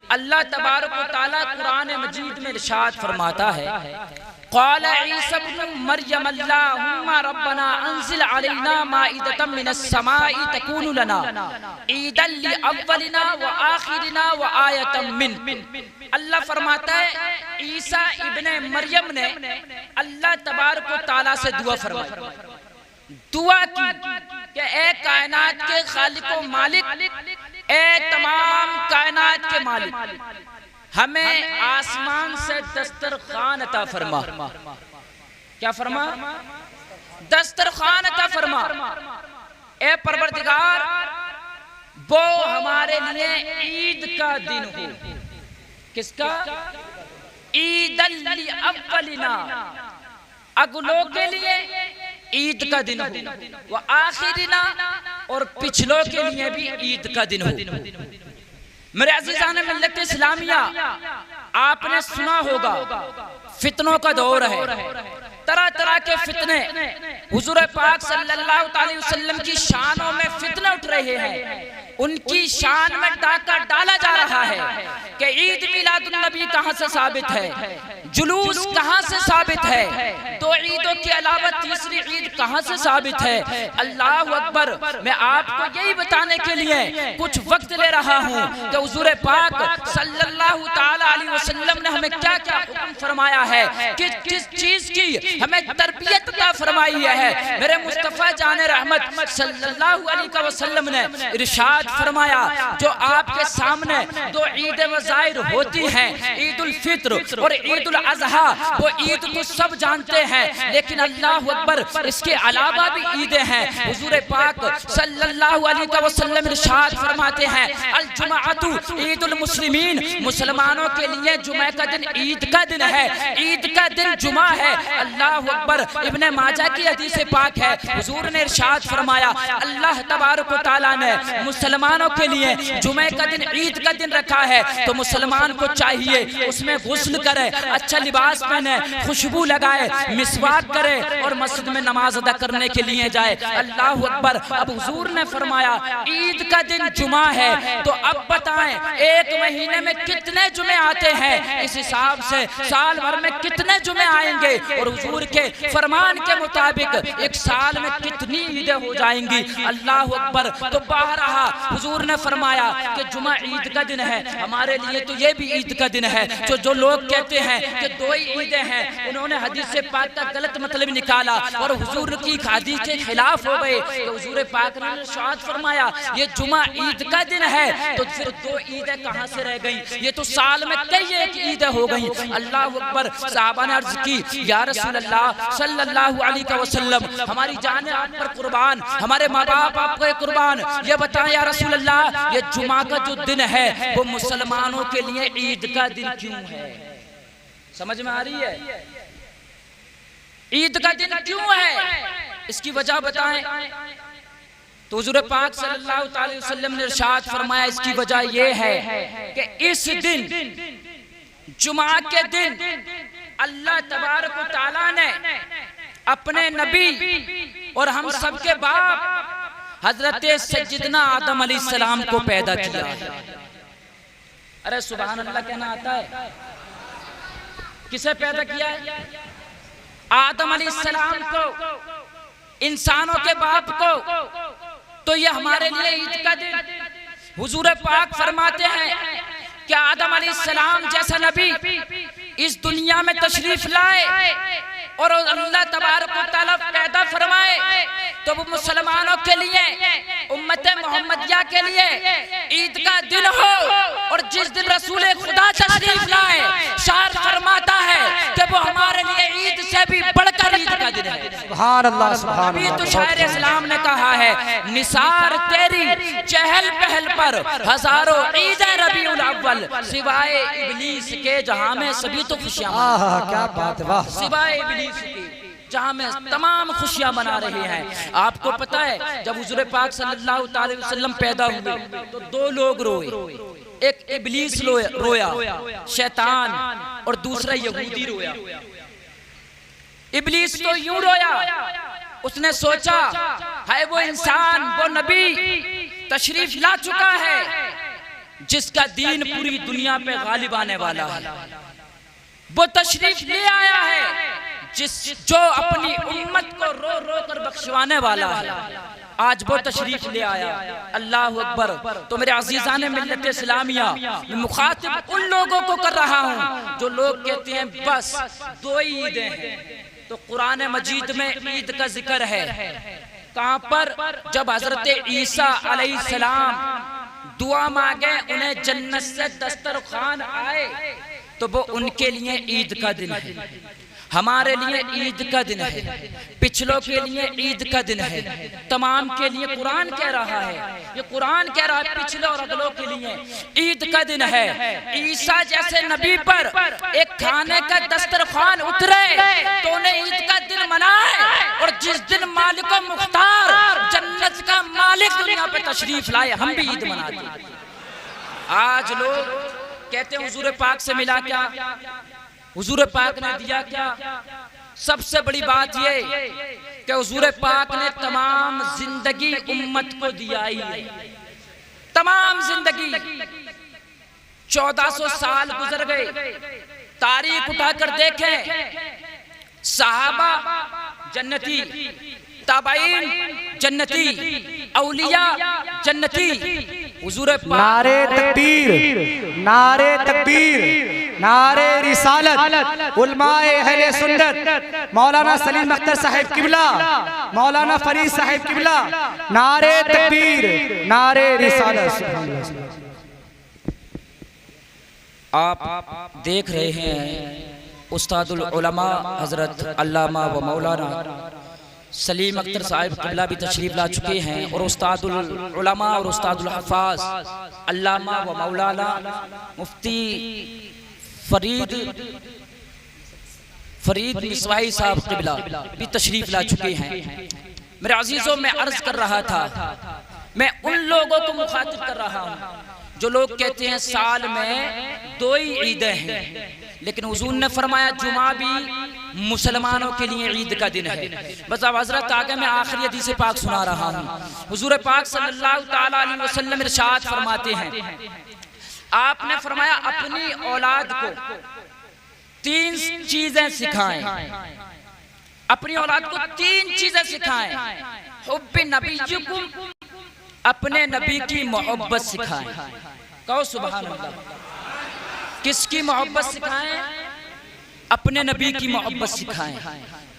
अल्लाह तबारक व तआला कुरान मजीद में इरशाद फरमाता है, क़ाल ईसा इब्न मरियम अल्लाहुम्मा रब्बना अंज़िल अलैना माइदतम मिनस समाई तकूनु लना ईदन लिअव्वलिना व आखिरिना व आयतम मिन। अल्लाह फरमाता है ईसा इब्ने मरियम ने अल्लाह तबारक व तआला से दुआ फरमाई, दुआ की कि ए कायनात के खालिक व मालिक, ए तमाम कायनात के मालिक, हमें आसमान से दस्तरखान अता फरमा। क्या फरमा? दस्तरखान अता फरमा। ए परवरदिगार, वो हमारे लिए ईद का दिन हो। किसका? ईदल लिअव्वलिना, अगलों के लिए ईद का दिन हो, वो आखिरिना, और पिछलों के लिए भी ईद का दिन हो। मेरे अज़ीज़ान मिल्लत इस्लामिया, आपने सुना होगा फितनों का दौर है, तरह तरह के फितने हुजूर पाक सल्लल्लाहु अलैहि वसल्लम की शानों में फितने उठ रहे हैं। उनकी शान में डाका डाला जा रहा है कि ईद मिलादुन नबी कहां से साबित है, जुलूस कहां से साबित है, दो ईदों के अलावा तीसरी ईद कहां से साबित है। अल्लाह अकबर। मैं आपको यही बताने के लिए कुछ वक्त ले रहा हूं कि हुजूर पाक सल्लल्लाहु ताला अलैहि वसल्लम ने हमें क्या क्या हुक्म फरमाया है, किस किस चीज की हमें तरबियत अता फरमाई है। मेरे मुस्तफा जान रहमत सल्लल्लाहु अलैहि वसल्लम ने इरशाद फरमाया, जो आपके सामने दो ईद वज़ाइर होती हैं, ईद उल फित्र और ईद उल अज़हा, वो ईद तो सब जानते हैं, लेकिन अल्लाह अकबर, इसके अलावा भी ईदें हैं। हुजूर पाक सल्लल्लाहु अलैहि वसल्लम इरशाद फरमाते हैं, अल जुमाअतु ईदुल मुस्लिमीन, मुसलमानों के लिए जुमे का दिन ईद का दिन है, ईद का दिन जुमा है। अल्लाह अकबर। इब्ने माजा की हदीस पाक है, हुजूर ने इरशाद फरमाया, अल्लाह तबारक व तआला ने मुसलमानों के लिए जुमे का दिन ईद का दिन रखा है, तो मुसलमान को चाहिए उसमें गुस्ल करे, अच्छा लिबास पहने, खुशबू लगाए, मिसवाक करे और मस्जिद में नमाज अदा करने के लिए जाए। अल्लाह अकबर। अब हुजूर ने फरमाया ईद का दिन जुमा है, तो अब बताएं एक महीने में कितने जुमे आते हैं, इस हिसाब से साल भर में कितने जुमे आएंगे, और हुजूर के फरमान के मुताबिक एक साल में कितनी ईदें हो जाएंगी। अल्लाह अकबर। तो बहरहा हुजूर ने फरमाया कि जुमा ईद का दिन है, हमारे लिए तो ये भी ईद का दिन है। जो लोग कहते हैं कि दो ही ईदें हैं, उन्होंने हदीस से पाक का गलत मतलब निकाला और हुजूर की हदीस के खिलाफ हो गए। तो हुजूर पाक ने इरशाद फरमाया ये जुमा ईद का दिन है, तो फिर दो ईदें कहां से रह गई, ये तो साल में कई एक ईदें हो गई। अल्लाह अकबर। सहाबा ने अर्ज की, या रसूल अल्लाह सल्लल्लाहु अलैहि वसल्लम, हमारी जान आप पर कुर्बान, हमारे माँ बाप आप पे कुर्बान, ये बताएं या रसूल अल्लाह, ये जुमा का जो दिन है वो मुसलमानों के लिए ईद का दिन क्यों है? समझ में आ रही है? ईद का दिन क्यों है, इसकी वजह बताएं। तो हुजूर पाक सल्लल्लाहु अलैहि वसल्लम ने इरशाद फरमाया, इसकी वजह यह है कि इस दिन जुमा के दिन अल्लाह तबारक व तआला ने अपने नबी और हम सबके बाप हजरत सैयदना आदम अलैहिस्सलाम को पैदा किया। अरे सुभान अल्लाह कहना आता है? किसे पैदा किया है? आदम अलैहिस्सलाम को, इंसानों के बाप को। तो ये हमारे लिए ईद का दिन। हुजूर पाक फरमाते हैं कि आदम अलैहिस्सलाम जैसा नबी इस दुनिया में तशरीफ लाए और अल्लाह तबारक व तआला पैदा फरमाए, तो वो मुसलमानों के लिए, उम्मत मोहम्मदिया के लिए ईद का दिन हो। और जिस दिन रसूल खुदा तशरीफ लाए, शायर फरमाता है कि वो हमारे लिए ईद से भी बढ़कर ईद का दिन है। सुभान अल्लाह, सुभान अल्लाह। तो शायर इस्लाम ने कहा है, निसार तेरी चहल पहल पर हजारों ईद रबीउल अव्वल, सिवाय इब्लीस के जहां में सभी तो खुशियां, क्या बात है, वाह। सिवाय इब्लीस के जहां में तमाम खुशियां मना रहे हैं। आपको पता है जब हुजूर पाक सल्लल्लाहु अलैहि वसल्लम पैदा हुए तो दो लोग रोए, एक इब्लीस रोया शैतान, और दूसरा यहूदी रोया। इब्लीस तो यूं रोया, उसने सोचा है वो इंसान, वो नबी तशरीफ ला चुका है, जिसका दीन पूरी दुनिया पे गालिब आने वाला है, वो तशरीफ ले आया है जो अपनी उम्मत को रो रो कर बख्शवाने वाला है। आज वो तशरीफ ले आया। अल्लाह अकबर। तो मेरे अजीज़ान मिल्लत इस्लामिया, मुखातिब उन लोगों को कर रहा हूँ जो लोग कहते हैं बस 2 ईदें हैं। तो कुरान मजीद में ईद का जिक्र है। कहाँ पर? जब हजरत ईसा अलैहिस्सलाम दुआ मांगे, उन्हें जन्नत से दस्तरखान आए, तो वो उनके लिए ईद का दिन है। हमारे लिए ईद का दिन है, पिछलों के लिए ईद का दिन है, तमाम के लिए कुरान कह रहा है, ये कुरान कह रहा है पिछले और अगलों के लिए ईद का दिन है। ईसा जैसे नबी पर एक खाने का दस्तरखान उतरे तो उन्हें ईद का दिन मनाए, और जिस दिन मालिक मुख्तार जन्नत का मालिक दुनिया पे तशरीफ लाए, हम भी ईद मनाते हैं। आज लोग कहते हैं हुजूर पाक से मिला क्या, हुजूर पाक ने दिया क्या। सबसे बड़ी बात ये कि हुजूर पाक ने तमाम जिंदगी उम्मत को दिया ही, तमाम जिंदगी। 1400 साल गुजर गए। तारीख उठाकर देखें, सहाबा जन्नती, ताबाईन जन्नती, औलिया जन्नती। हुजूर नारे तकबीर, नारे तकबीर, नारे रिसालत, उलमाए अहले सुन्नत, मौलाना सलीम अख्तर साहिब किबला, मौलाना फरीद साहिब किबला, नारे तकबीर, नारे रिसालत। आप देख रहे हैं उस्तादुल उलमा हजरत अल्लामा व मौलाना सलीम अख्तर साहिब किबला भी तशरीफ ला चुके हैं, और उस्तादुल उलमा और उस्तादुल हफ़ाज़ अल्लामा व मौलाना मुफ्ती फरीद मिसवाही साहब किबला भी तशरीफ ला चुके हैं। मेरे अजीजों, मैं अर्ज कर रहा था, मैं उन लोगों को मुखातिब कर रहा हूँ जो लोग कहते हैं साल में 2 ही ईदें हैं, लेकिन हुजूर ने फरमाया जुमा भी मुसलमानों के लिए ईद का दिन है। बस अब हजरत आगे मैं आखिरी हदीस पाक सुना रहा हूँ। हुजूर पाक सल्लल्लाहु ताला अलैहि वसल्लम इरशाद फरमाते हैं, आपने फरमाया अपनी औलाद को 3 चीजें सिखाएं, अपनी औलाद को 3 चीजें सिखाएं। हुब्बे नबीयुकुम, अपने नबी की मोहब्बत सिखाएं। कहो सुभान अल्लाह। किसकी मोहब्बत सिखाएं? अपने नबी की मोहब्बत सिखाएं,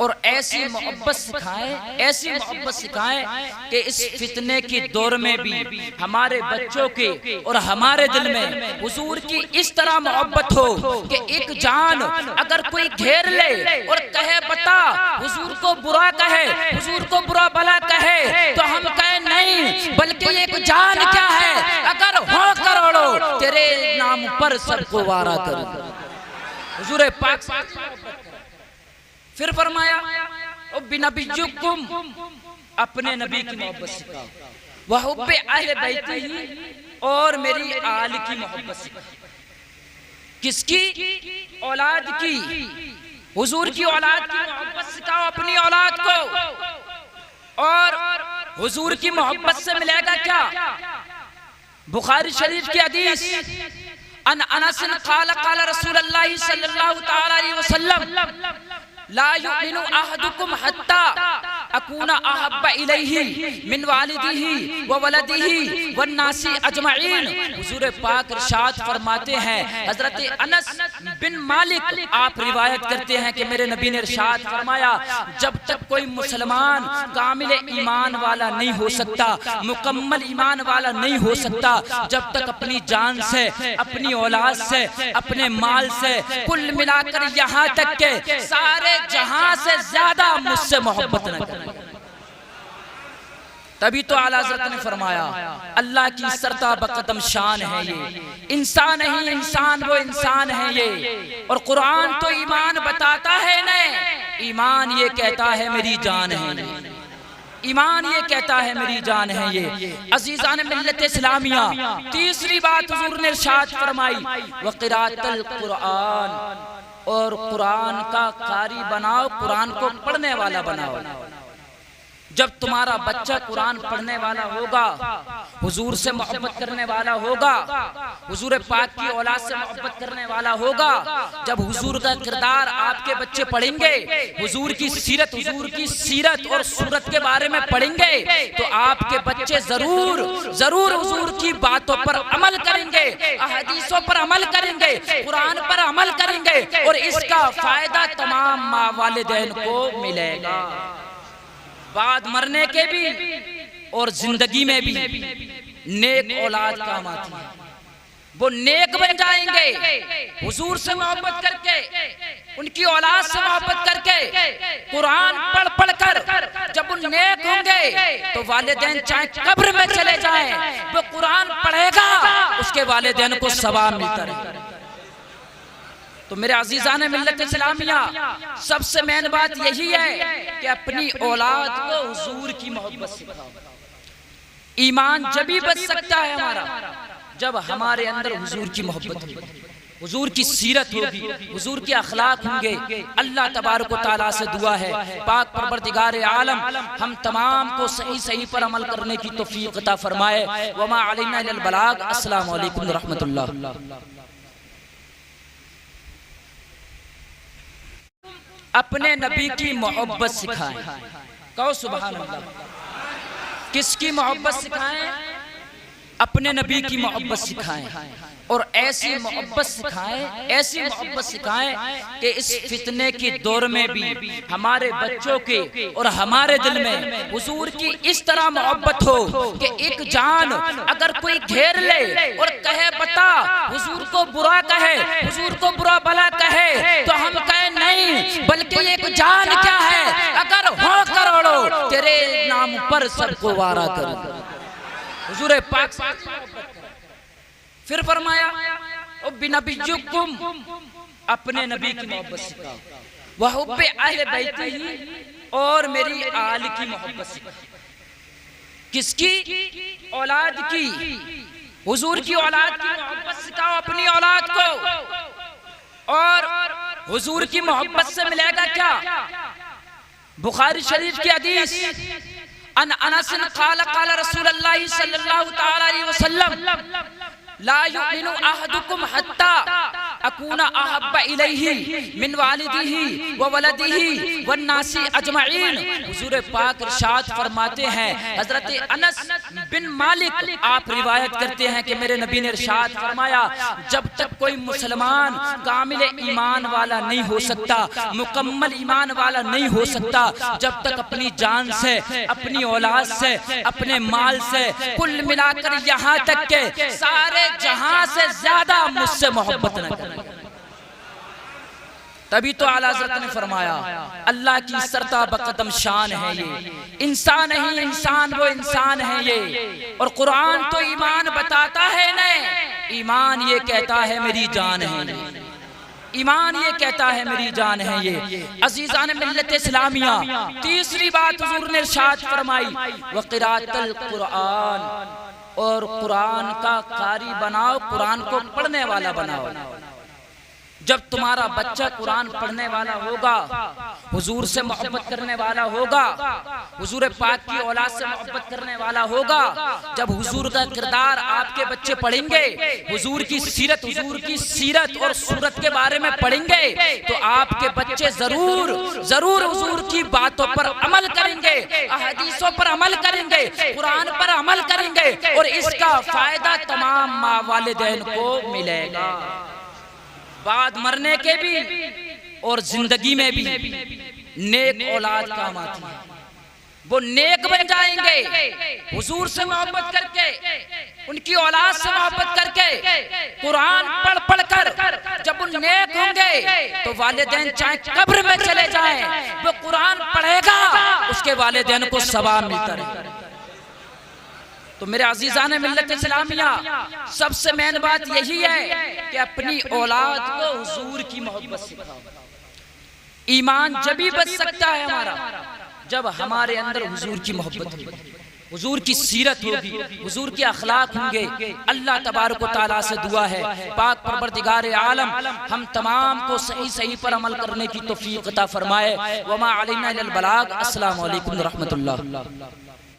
और ऐसी मोहब्बत सिखाएं, ऐसी मोहब्बत सिखाएं कि इस फितने के दौर में भी हमारे बच्चों के और हमारे दिल में हुजूर की इस तरह मोहब्बत हो कि एक जान अगर कोई घेर ले और कहे बता, हुजूर को बुरा कहे, हुजूर को बुरा भला कहे, तो हम कहे नहीं, बल्कि एक जान क्या है, अगर हो करोड़ों तेरे नाम पर सबको वारा करूं। हुजूर पाक फिर फरमाया बिनबीयुकुम, अपने नबी की मोहब्बत सिखाओ, वह हुब्बे अहले बैती, और मेरी आल की मोहब्बत सिखाओ। किसकी? औलाद की। हुजूर की औलाद की मोहब्बत सिखाओ अपनी औलाद को, और हुजूर की मोहब्बत से मिलेगा क्या? बुखारी शरीफ की हदीस, अन अनस क़ाल क़ाल रसूलुल्लाह सल्लल्लाहु तआला अलैहि वसल्लम ला युमिनु अहदुकुम हत्ता अकूना अहब्बा इलैहि मिन वालिदिही व वलदिही वन नासी अजमईन। हुजूर पाक इरशाद फरमाते हैं, हजरत अनस बिन मालिक आप रिवायत करते हैं कि मेरे नबी ने इरशाद फरमाया, जब तक कोई मुसलमान कामिल ईमान वाला नहीं हो सकता, मुकम्मल ईमान वाला नहीं हो सकता, जब तक अपनी जान से, अपनी औलाद से, अपने माल से, कुल मिलाकर यहाँ तक के सारे जहां से ज्यादा मुझसे मोहब्बत न करे। तभी तो आला हज़रत ने फरमाया, अल्लाह की सरता बकदम शान है ये, इंसान नहीं इंसान वो इंसान है ये। और कुरान तो ईमान बताता है न, ईमान ये कहता है मेरी जान है ये, ईमान ये कहता है मेरी जान है ये। अजीज़ान मिल्लत इस्लामिया, तीसरी बात हुजूर ने इरशाद फरमाई, व क़िराअतुल कुरान, और कुरान का कारी बनाओ, कुरान को पढ़ने वाला बनाओ। जब तुम्हारा बच्चा कुरान पढ़ने वाला होगा, हुजूर से मोहब्बत करने वाला होगा, हुजूर पाक की औलाद से मोहब्बत करने वाला होगा, जब हुजूर का किरदार आपके बच्चे पढ़ेंगे, हुजूर की सीरत और सूरत के बारे में पढ़ेंगे, तो आपके बच्चे जरूर जरूर हुजूर की बातों पर अमल करेंगे, अहदीसों पर अमल करेंगे, कुरान पर अमल करेंगे, और इसका फायदा तमाम माँ वालिदैन को मिलेगा, बाद मरने के भी और जिंदगी में भी। नेक औलाद काम आती है, वो नेक बन जाएंगे हुजूर से मोहब्बत करके, उनकी औलाद से मोहब्बत करके, कुरान पढ़ पढ़ कर जब वो नेक होंगे तो वालिदैन चाहे कब्र में चले जाएं, वो कुरान पढ़ेगा, उसके वालिदैन को सवाब मिलता रहेगा। तो मेरे अजीज़ान मिल्लत इस्लामिया, सबसे मेन बात यही है कि अपनी औलाद को हुजूर की मोहब्बत सिखाओ। ईमान जभी बच सकता है हमारा जब हमारे अंदर हुजूर की मोहब्बत होगी, हुजूर की सीरत होगी, हुजूर के अखलाक होंगे। अल्लाह तबारक व तआला से दुआ है, पाक परवरदिगार आलम हम तमाम को सही सही पर अमल करने की तौफीक अता फरमाए। वमा अलैना इल्लल बलाग। अस्सलामु अलैकुम व रहमतुल्लाह। अपने नबी की मोहब्बत सिखाएं। कहो सुभान अल्लाह। किसकी मोहब्बत सिखाएं? अपने नबी की मोहब्बत सिखाएं, और ऐसी मोहब्बत सिखाएं कि इस फितने के दौर में भी हमारे बच्चों के और हमारे दिल में हुजूर की इस तरह मोहब्बत हो कि एक जान अगर कोई घेर ले और कहे बता, हुजूर को बुरा कहे, हुजूर को बुरा भला कहे, तो हम कहे नहीं, बल्कि एक जान क्या है, अगर हो करोड़ों तेरे नाम पर सबको वारा करो। हुजूर पाक फिर फरमाया, ओ बिनबियुकुम, अपने नबी की मोहब्बत सिखाओ, वह हुब्बे अहले बैती ही, और मेरी आल की मोहब्बत सिखाओ। किसकी? औलाद की। हुजूर की औलाद की मोहब्बत सिखाओ अपनी औलाद को, और हुजूर की मोहब्बत से मिलेगा क्या? बुखारी शरीफ की हदीस, अन अनस क़ाल क़ाल रसूलुल्लाह सल्लल्लाहु तआला अलैहि वसल्लम, ला युमिनु अहदुकुम हत्ता अकूना अहब्बा इलैहि मिन वालिदिही व वलदिही वन नासी अजमईन। हुजूर पाक इरशाद फरमाते हैं, हजरत अनस बिन मालिक आप रिवायत करते हैं कि मेरे नबी ने इरशाद फरमाया, जब तक कोई मुसलमान कामिल ईमान वाला नहीं हो सकता, मुकम्मल ईमान वाला नहीं हो सकता, जब तक अपनी जान से, अपनी औलाद से, अपने माल से, कुल मिलाकर यहाँ तक के सारे जहां से ज्यादा मुझसे मोहब्बत न करें। तभी तो आला हज़रत ने फरमाया, अल्लाह की सरता बकदम शान है ये, इंसान नहीं इंसान वो इंसान है ये। और कुरान तो ईमान बताता है नहीं, ईमान ये कहता है मेरी जान है ये, ईमान ये कहता है मेरी जान है ये। अजीज़ान मिल्लत इस्लामिया, तीसरी बात हुजूर ने इरशाद फरमाई, व क़िराअतुल कुरान, और कुरान का कारी बनाओ, कुरान को पढ़ने वाला बनाओ। जब तुम्हारा बच्चा कुरान पढ़ने वाला होगा, हुजूर से मोहब्बत करने वाला होगा, हुजूर पाक की औलाद से मोहब्बत करने वाला होगा, जब हुजूर का किरदार आपके बच्चे पढ़ेंगे, हुजूर की सीरत और सूरत के बारे में पढ़ेंगे, तो आपके बच्चे जरूर जरूर हुजूर की बातों पर अमल करेंगे, अहदीसों पर अमल करेंगे, कुरान पर अमल करेंगे, और इसका फायदा तमाम माँ वालिदैन को मिलेगा, बाद मरने के भी और जिंदगी में भी। नेक औलाद काम आती है, वो नेक बन जाएंगे हुजूर से मोहब्बत करके, उनकी औलाद से मोहब्बत करके, कुरान पढ़ पढ़ कर जब वो नेक होंगे तो वालिदैन चाहे कब्र में चले जाएं, वो कुरान पढ़ेगा, उसके वालिदैन को सवाब मिलता रहेगा। तो मेरे अजीज़ान मिल्लत इस्लामिया, सबसे मेन बात यही है कि अपनी औलाद को हुजूर की मोहब्बत सिखाओ। ईमान जभी बच सकता है हमारा जब हमारे अंदर हुजूर की मोहब्बत होगी। हुजूर की सीरत होगी, हुजूर के अखलाक होंगे। अल्लाह तबारक व तआला से दुआ है पाक परवरदिगार आलम हम तमाम को सही सही पर अमल करने की तौफीक अता फरमाए। वमा अलैना इल्लल बलाग। अस्सलामु अलैकुम व रहमतुल्लाह।